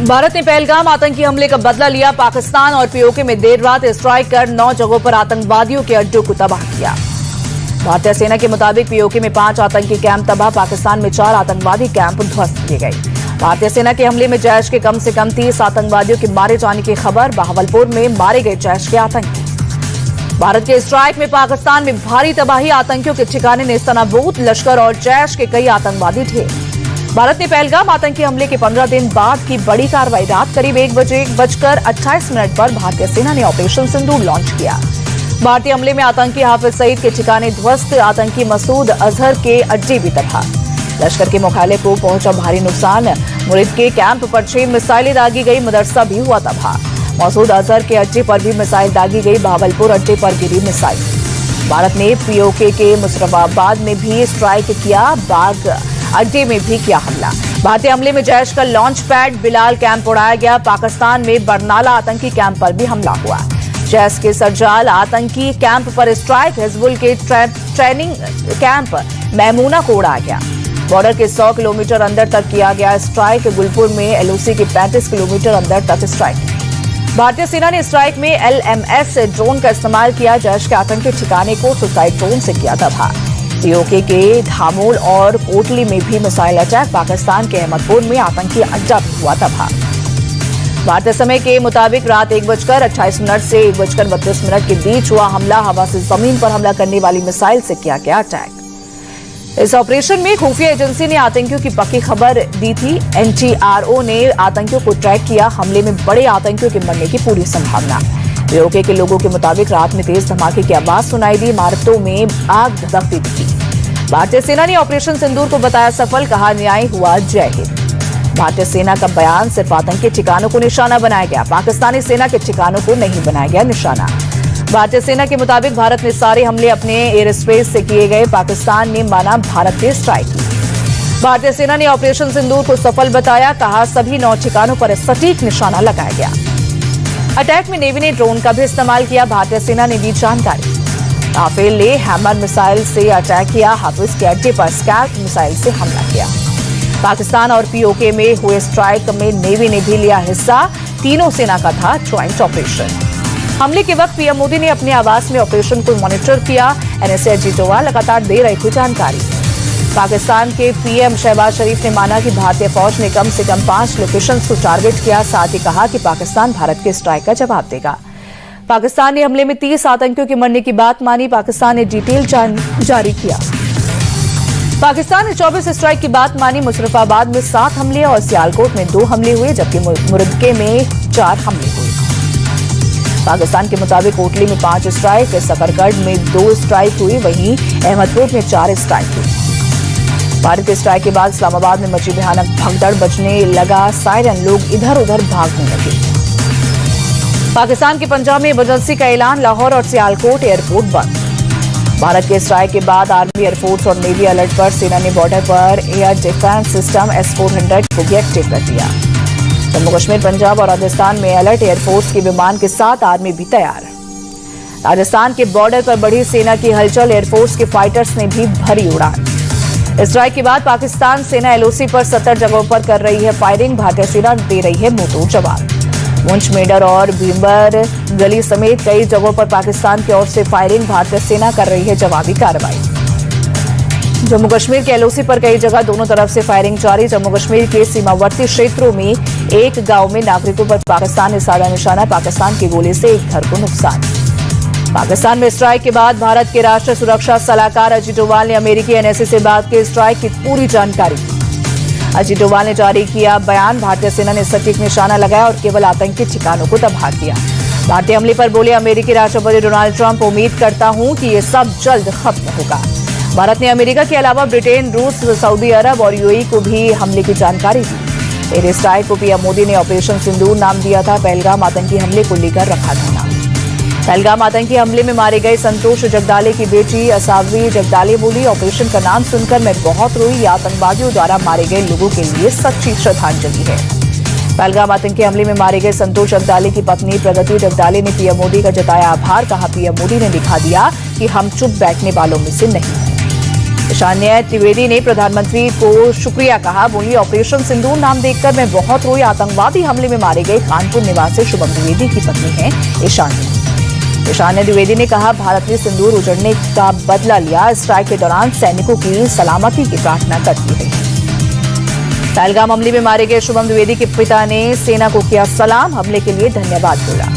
भारत ने पहलगाम आतंकी हमले का बदला लिया। पाकिस्तान और पीओके में देर रात स्ट्राइक कर 9 जगहों पर आतंकवादियों के अड्डों को तबाह किया। भारतीय सेना के मुताबिक पीओके में 5 आतंकी कैंप तबाह, पाकिस्तान में 4 आतंकवादी कैंप ध्वस्त किए गए। भारतीय सेना के हमले में जैश के कम से कम 30 आतंकवादियों के मारे जाने की खबर। बहावलपुर में मारे गए जैश के आतंकी। भारत के स्ट्राइक में पाकिस्तान में भारी तबाही, आतंकियों के ठिकाने नेस्तनाबूद, लश्कर और जैश के कई आतंकवादी ढेर। भारत ने पहलगाम आतंकी हमले के 15 दिन बाद की बड़ी कार्रवाई। रात करीब 1:28 पर भारतीय सेना ने ऑपरेशन सिंदूर लॉन्च किया। भारतीय हमले में आतंकी हाफिज सईद के ठिकाने ध्वस्त, आतंकी मसूद अजहर के अड्डे भी तबाह। लश्कर के मुख्यालय को पहुंचा भारी नुकसान। मुरीद के कैंप पर 6 मिसाइलें दागी गई, मदरसा भी हुआ तबाह। मसूद अजहर के अड्डे पर भी मिसाइल दागी गई, बहावलपुर अड्डे पर गिरी मिसाइल। भारत ने पीओके के मुशर्रफाबाद में भी स्ट्राइक किया, बाग अड्डे में भी किया हमला। भारतीय हमले में जैश का लॉन्च पैड बिलाल कैंप उड़ाया गया। पाकिस्तान में बरनाला आतंकी कैंप पर भी हमला हुआ। जैश के सरजाल आतंकी कैंप पर स्ट्राइक, हिजबुल के ट्रेनिंग कैंप मैमूना को उड़ाया गया। बॉर्डर के 100 किलोमीटर अंदर तक किया गया स्ट्राइक। गुलपुर में एलओसी के 35 किलोमीटर अंदर तक स्ट्राइक। भारतीय सेना ने स्ट्राइक में LMS ड्रोन का इस्तेमाल किया। जैश के आतंकी ठिकाने को सुसाइड ड्रोन से किया तबाह। पीओके के धामोल और कोटली में भी मिसाइल अटैक। पाकिस्तान के अहमदपुर में आतंकी अड्डा भी हुआ तबाह। भारतीय समय के मुताबिक रात 1:28 से 1:32 के बीच हुआ हमला। हवा से जमीन पर हमला करने वाली मिसाइल से किया गया अटैक। इस ऑपरेशन में खुफिया एजेंसी ने आतंकियों की पक्की खबर दी थी। NTRO ने आतंकियों को ट्रैक किया। हमले में बड़े आतंकियों के मरने की पूरी संभावना। पीओके के लोगों के मुताबिक रात में तेज धमाके की आवाज सुनाई दी, इमारतों में आग धधकती थी। भारतीय सेना ने ऑपरेशन सिंदूर को बताया सफल, कहा न्याय हुआ, जय हिंद। भारतीय सेना का बयान, सिर्फ आतंकी ठिकानों को निशाना बनाया गया, पाकिस्तानी सेना के ठिकानों को नहीं बनाया गया निशाना। भारतीय सेना के मुताबिक भारत में सारे हमले अपने एयर स्पेस से किए गए। पाकिस्तान ने माना भारत के स्ट्राइक की। भारतीय सेना ने ऑपरेशन सिंदूर को सफल बताया, कहा सभी 9 ठिकानों पर सटीक निशाना लगाया गया। अटैक में नेवी ने ड्रोन का भी इस्तेमाल किया। भारतीय सेना ने दी जानकारी। राफेल ने हैमर मिसाइल से अटैक किया। हाफिज के अड्डे पर स्कैट मिसाइल से हमला किया। पाकिस्तान और पीओके में हुए स्ट्राइक में नेवी ने भी लिया हिस्सा। तीनों सेना का था ज्वाइंट ऑपरेशन। हमले के वक्त पीएम मोदी ने अपने आवास में ऑपरेशन को मॉनिटर किया। NSA अजीत डोवाल लगातार दे रहे थे जानकारी। पाकिस्तान के पीएम शहबाज शरीफ ने माना कि भारतीय फौज ने कम से कम 5 लोकेशंस को टारगेट किया। साथ ही कहा कि पाकिस्तान भारत के स्ट्राइक का जवाब देगा। पाकिस्तान ने हमले में 30 आतंकियों के मरने की बात मानी। पाकिस्तान ने डिटेल जारी किया। पाकिस्तान ने 24 स्ट्राइक की बात मानी। मुशर्रफाबाद में 7 हमले और सियालकोट में 2 हमले हुए, जबकि मुरदके में 4 हमले हुए। पाकिस्तान के मुताबिक कोटली में 5 स्ट्राइक, सकरगढ़ में 2 स्ट्राइक हुई, वहीं अहमदपुर में 4 स्ट्राइक हुई। भारत के स्ट्राइक के बाद इस्लामाबाद में मची भयानक भगदड़, बजने लगा सायरन, लोग इधर उधर भागने लगे। पाकिस्तान के पंजाब में इमरजेंसी का ऐलान, लाहौर और सियालकोट एयरपोर्ट बंद। भारत के स्ट्राइक के बाद आर्मी, एयरफोर्स और नेवी अलर्ट पर। सेना ने बॉर्डर पर एयर डिफेंस सिस्टम S-400 को भी एक्टिव कर दिया। जम्मू कश्मीर, पंजाब और राजस्थान में अलर्ट, एयरफोर्स के विमान के साथ आर्मी भी तैयार। राजस्थान के बॉर्डर पर बढ़ी सेना की हलचल, एयरफोर्स के फाइटर्स ने भी भरी उड़ान। स्ट्राइक के बाद पाकिस्तान सेना LOC पर 70 जगहों पर कर रही है फायरिंग। भारतीय सेना दे रही है मुंहतोड़ जवाब। मुंछ, मेडर और भीमबर गली समेत कई जगहों पर पाकिस्तान की ओर से फायरिंग। भारतीय सेना कर रही है जवाबी कार्रवाई। जम्मू कश्मीर के LOC पर कई जगह दोनों तरफ से फायरिंग जारी। जम्मू कश्मीर के सीमावर्ती क्षेत्रों में एक गांव में नागरिकों पर पाकिस्तान ने साधा निशाना। पाकिस्तान के गोले से एक घर को नुकसान। पाकिस्तान में स्ट्राइक के बाद भारत के राष्ट्रीय सुरक्षा सलाहकार अजीत डोवाल ने अमेरिकी NSA से बात की, स्ट्राइक की पूरी जानकारी। अजीत डोवाल ने जारी किया बयान, भारतीय सेना ने सटीक निशाना लगाया और केवल आतंकी ठिकानों को तबाह किया। भारतीय हमले पर बोले अमेरिकी राष्ट्रपति डोनाल्ड ट्रंप, उम्मीद करता हूं कि ये सब जल्द खत्म होगा। भारत ने अमेरिका के अलावा ब्रिटेन, रूस, सऊदी अरब और UAE को भी हमले की जानकारी दी। एयर स्ट्राइक को पीएम मोदी ने ऑपरेशन सिंदूर नाम दिया था। पहलगाम आतंकी हमले को लेकर रखा था नाम। पहलगाम आतंकी हमले में मारे गए संतोष जगदाले की बेटी असावी जगदाले बोली, ऑपरेशन का नाम सुनकर मैं बहुत रोई। ये आतंकवादियों द्वारा मारे गए लोगों के लिए सच्ची श्रद्धांजलि है। पहलगाम आतंकी हमले में मारे गए संतोष जगदाले की पत्नी प्रगति जगदाले ने पीएम मोदी का जताया आभार। कहा पीएम मोदी ने दिखा दिया कि हम चुप बैठने वालों में से नहीं हैं। ईशान्य द्विवेदी ने प्रधानमंत्री को शुक्रिया कहा। बोली, ऑपरेशन सिंदूर नाम देखकर मैं बहुत रोई। आतंकवादी हमले में मारे गए कानपुर निवासी शुभम द्विवेदी की पत्नी है ईशान्य द्विवेदी ने कहा, भारत ने सिंदूर उजड़ने का बदला लिया। स्ट्राइक के दौरान सैनिकों की सलामती की प्रार्थना करती रही। पहलगाम हमले में मारे गए शुभम द्विवेदी के पिता ने सेना को किया सलाम। हमले के लिए धन्यवाद बोला।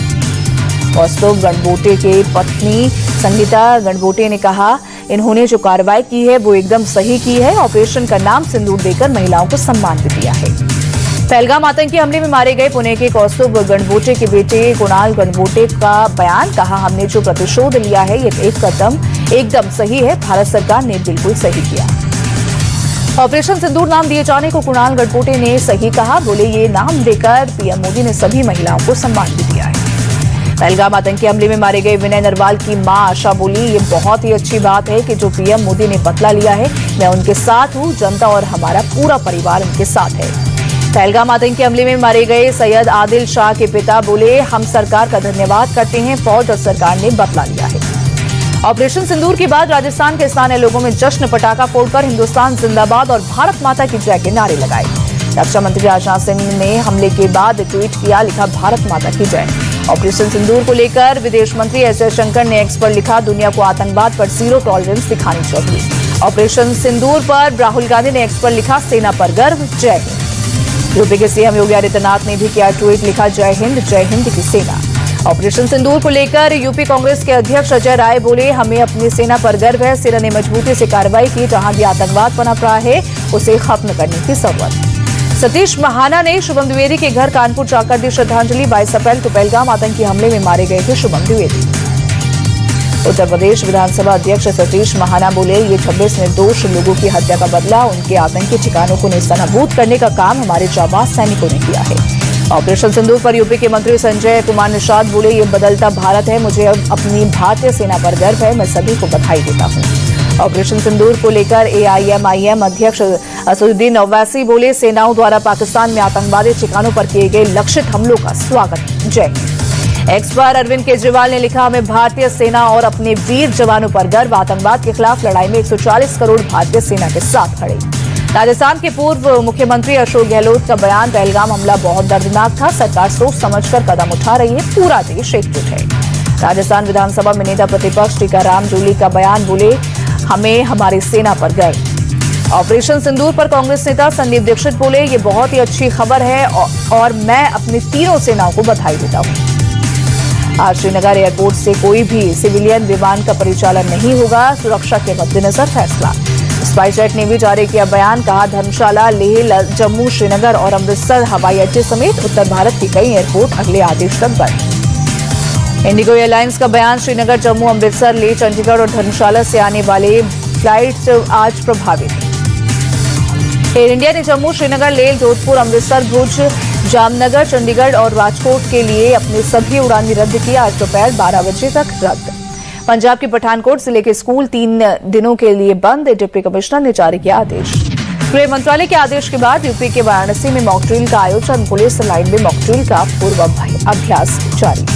कौस्तुभ गणबोटे के पत्नी संगीता गणबोटे ने कहा, इन्होंने जो कार्रवाई की है वो एकदम सही की है। ऑपरेशन का नाम सिंदूर देकर महिलाओं को सम्मान भी दिया है। पहलगाम आतंकी हमले में मारे गए पुणे के कौस्तुभ गणबोटे के बेटे कुणाल गणबोटे का बयान। कहा, हमने जो प्रतिशोध लिया है ये एक कदम एकदम सही है। भारत सरकार ने बिल्कुल सही किया। ऑपरेशन सिंदूर नाम दिए जाने को कुणाल गणबोटे ने सही कहा। बोले, ये नाम देकर पीएम मोदी ने सभी महिलाओं को सम्मान भी दिया है। पहलगाम आतंकी हमले में मारे गए विनय नरवाल की मां आशा बोली, ये बहुत ही अच्छी बात है कि जो पीएम मोदी ने बदला लिया है। मैं उनके साथ हूं। जनता और हमारा पूरा परिवार उनके साथ है। पहलगाम आतंकी हमले में मारे गए सैयद आदिल शाह के पिता बोले, हम सरकार का धन्यवाद करते हैं। फौज और सरकार ने बदला लिया है। ऑपरेशन सिंदूर के बाद राजस्थान के स्थानीय लोगों में जश्न पटाखा फोड़कर हिंदुस्तान जिंदाबाद और भारत माता की जय के नारे लगाए। रक्षा मंत्री राजनाथ सिंह ने हमले के बाद ट्वीट किया, लिखा, भारत माता की जय। ऑपरेशन सिंदूर को लेकर विदेश मंत्री एस जयशंकर ने एक्स पर लिखा, दुनिया को आतंकवाद पर जीरो टॉलरेंस दिखानी चाहिए। ऑपरेशन सिंदूर पर राहुल गांधी ने एक्स पर लिखा, सेना पर गर्व, जय हिंद। यूपी के सीएम योगी आदित्यनाथ ने भी किया ट्वीट, लिखा, जय हिंद की सेना। ऑपरेशन सिंदूर को लेकर यूपी कांग्रेस के अध्यक्ष अजय राय बोले, हमें अपनी सेना पर गर्व है। सेना ने मजबूती से कार्रवाई की। जहां भी आतंकवाद पनप रहा है उसे खत्म करने की जरूरत। सतीश महाना ने शुभम द्विवेदी के घर कानपुर जाकर दी श्रद्धांजलि। 22 अप्रैल को पहलगाम आतंकी हमले में मारे गए थे शुभम द्विवेदी। उत्तर प्रदेश विधानसभा अध्यक्ष सतीश महाना बोले, ये 26 निर्दोष लोगों की हत्या का बदला, उनके आतंकी ठिकानों को नेस्तनाबूद करने का काम हमारे जाबाज सैनिकों ने किया है। ऑपरेशन सिंदूर पर यूपी के मंत्री संजय कुमार निषाद बोले, ये बदलता भारत है। मुझे अपनी भारतीय सेना पर गर्व है। मैं सभी को बधाई देता हूँ। ऑपरेशन सिंदूर को लेकर AIMIM अध्यक्ष असदुद्दीन ओवैसी बोले, सेनाओं द्वारा पाकिस्तान में आतंकवादी ठिकानों पर किए गए लक्षित हमलों का स्वागत, जय हिंद। एक्स पर अरविंद केजरीवाल ने लिखा, हमें भारतीय सेना और अपने वीर जवानों पर गर्व। आतंकवाद के खिलाफ लड़ाई में 140 करोड़ भारतीय सेना के साथ खड़े। राजस्थान के पूर्व मुख्यमंत्री अशोक गहलोत का बयान, पहलगाम हमला बहुत दर्दनाक था। सरकार सोच समझकर कदम उठा रही है। पूरा देश एकजुट है। राजस्थान विधानसभा में नेता प्रतिपक्ष टीकाराम जूली का बयान, बोले, हमें हमारी सेना पर गर्व। ऑपरेशन सिंदूर पर कांग्रेस नेता संदीप दीक्षित बोले, ये बहुत ही अच्छी खबर है और मैं अपनी तीनों सेनाओं को बधाई देता हूं। आज श्रीनगर एयरपोर्ट से कोई भी सिविलियन विमान का परिचालन नहीं होगा। सुरक्षा के मद्देनजर फैसला। स्पाइसजेट ने भी जारी किया बयान, कहा, धर्मशाला, लेह, जम्मू, श्रीनगर और अमृतसर हवाई अड्डे समेत उत्तर भारत के कई एयरपोर्ट अगले आदेश तक बंद। इंडिगो एयरलाइंस का बयान, श्रीनगर, जम्मू, अमृतसर, लेह, चंडीगढ़ और धर्मशाला से आने वाले फ्लाइट्स आज प्रभावित। एयर इंडिया ने जम्मू, श्रीनगर, लेह, जोधपुर, अमृतसर, भुज, जामनगर, चंडीगढ़ और राजकोट के लिए अपनी सभी उड़ानें रद्द की। आज दोपहर 12 बजे तक रद्द। पंजाब के पठानकोट जिले के स्कूल 3 दिनों के लिए बंद। डिप्टी कमिश्नर ने जारी किया आदेश। गृह मंत्रालय के आदेश के बाद यूपी के वाराणसी में मॉक ड्रिल का आयोजन। पुलिस लाइन में मॉक ड्रिल का पूर्वाभ्यास जारी।